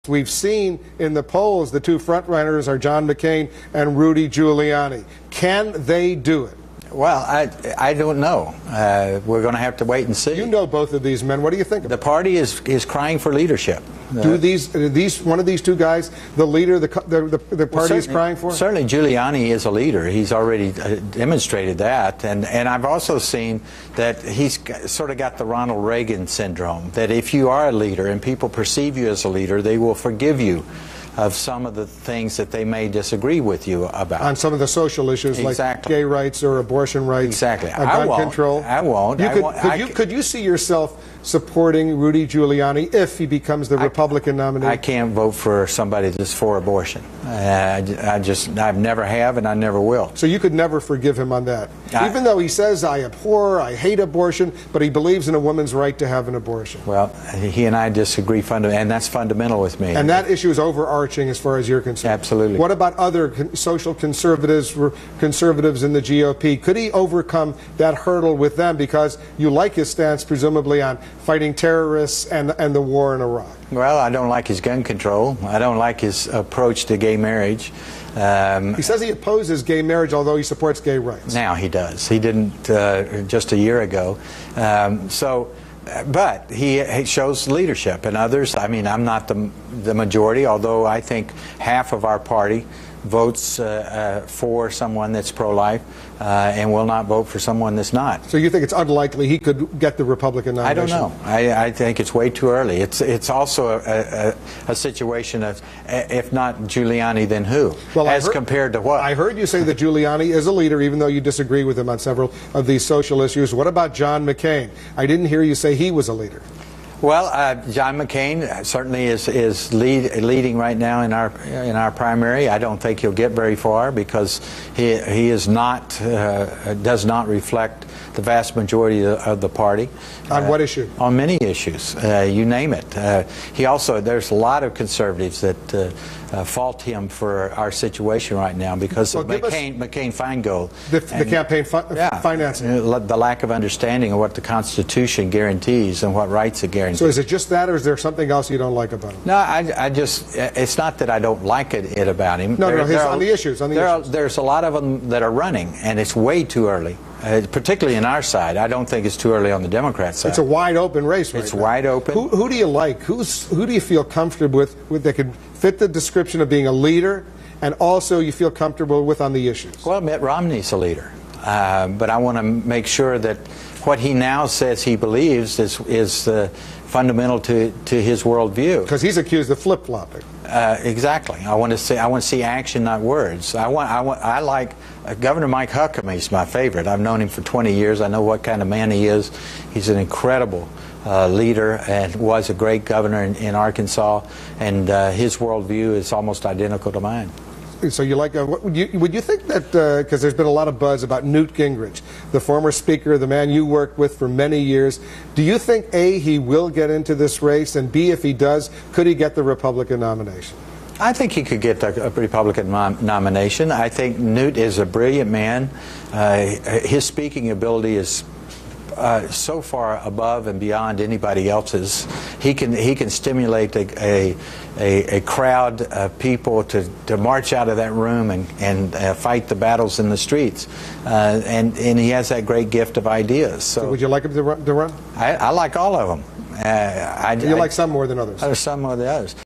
We've seen in the polls the two frontrunners are John McCain and Rudy Giuliani. Can they do it? Well, I don't know. We're going to have to wait and see. You know both of these men. What do you think of the party is crying for leadership. Do these one of these two guys the leader the party is crying for? Certainly Giuliani is a leader. He's already demonstrated that, and I've also seen that he's sort of got the Ronald Reagan syndrome, that if you are a leader and people perceive you as a leader, they will forgive you of some of the things that they may disagree with you about. On some of the social issues, exactly, like gay rights or abortion rights, exactly, gun control. I won't. Could you see yourself supporting Rudy Giuliani if he becomes the Republican nominee? I can't vote for somebody that's for abortion. I've never have, and I never will. So you could never forgive him on that, even though he says, I abhor, I hate abortion, but he believes in a woman's right to have an abortion. Well, he and I disagree fundamentally, and that's fundamental with me. And that issue is overarching as far as you're concerned. Absolutely. What about other social conservatives in the GOP? Could he overcome that hurdle with them, because you like his stance presumably on fighting terrorists and the war in Iraq? Well, I don't like his gun control. I don't like his approach to gay marriage. He says he opposes gay marriage, although he supports gay rights. Now he does. He didn't just a year ago. But he shows leadership, and others. I mean, I'm not the majority, although I think half of our party votes for someone that's pro-life and will not vote for someone that's not. So you think it's unlikely he could get the Republican nomination? I don't know. I think it's way too early. It's also a situation of, if not Giuliani, then who? Well, compared to what? I heard you say that Giuliani is a leader, even though you disagree with him on several of these social issues. What about John McCain? I didn't hear you say he was a leader. Well, John McCain certainly is leading right now in our primary. I don't think he'll get very far because he is not does not reflect the vast majority of the party. On what issue? On many issues, you name it. There's a lot of conservatives that fault him for our situation right now because of McCain-Feingold. The campaign financing. The lack of understanding of what the Constitution guarantees and what rights it guarantees. So is it just that, or is there something else you don't like about him? No, it's not that I don't like it about him. No, on the issues. There's a lot of them that are running, and it's way too early. Particularly in our side. I don't think it's too early on the Democrat side. It's a wide open race right now. It's wide open. Who do you like? Who do you feel comfortable with that could fit the description of being a leader, and also you feel comfortable with on the issues? Well, Mitt Romney's a leader. But I want to make sure that what he now says he believes is fundamental to his worldview. Because he's accused of flip-flopping. Exactly. I want to see action, not words. I like Governor Mike Huckabee. He's my favorite. I've known him for 20 years. I know what kind of man he is. He's an incredible leader and was a great governor in Arkansas. And his worldview is almost identical to mine. So you like? Would you think that because there's been a lot of buzz about Newt Gingrich, the former speaker, the man you worked with for many years? Do you think A, he will get into this race, and B, if he does, could he get the Republican nomination? I think he could get a Republican nomination. I think Newt is a brilliant man. His speaking ability is so far above and beyond anybody else's. He can stimulate a crowd of people to march out of that room and fight the battles in the streets. And he has that great gift of ideas. So would you like him to run? I like all of them. You like some more than others? Some more than others.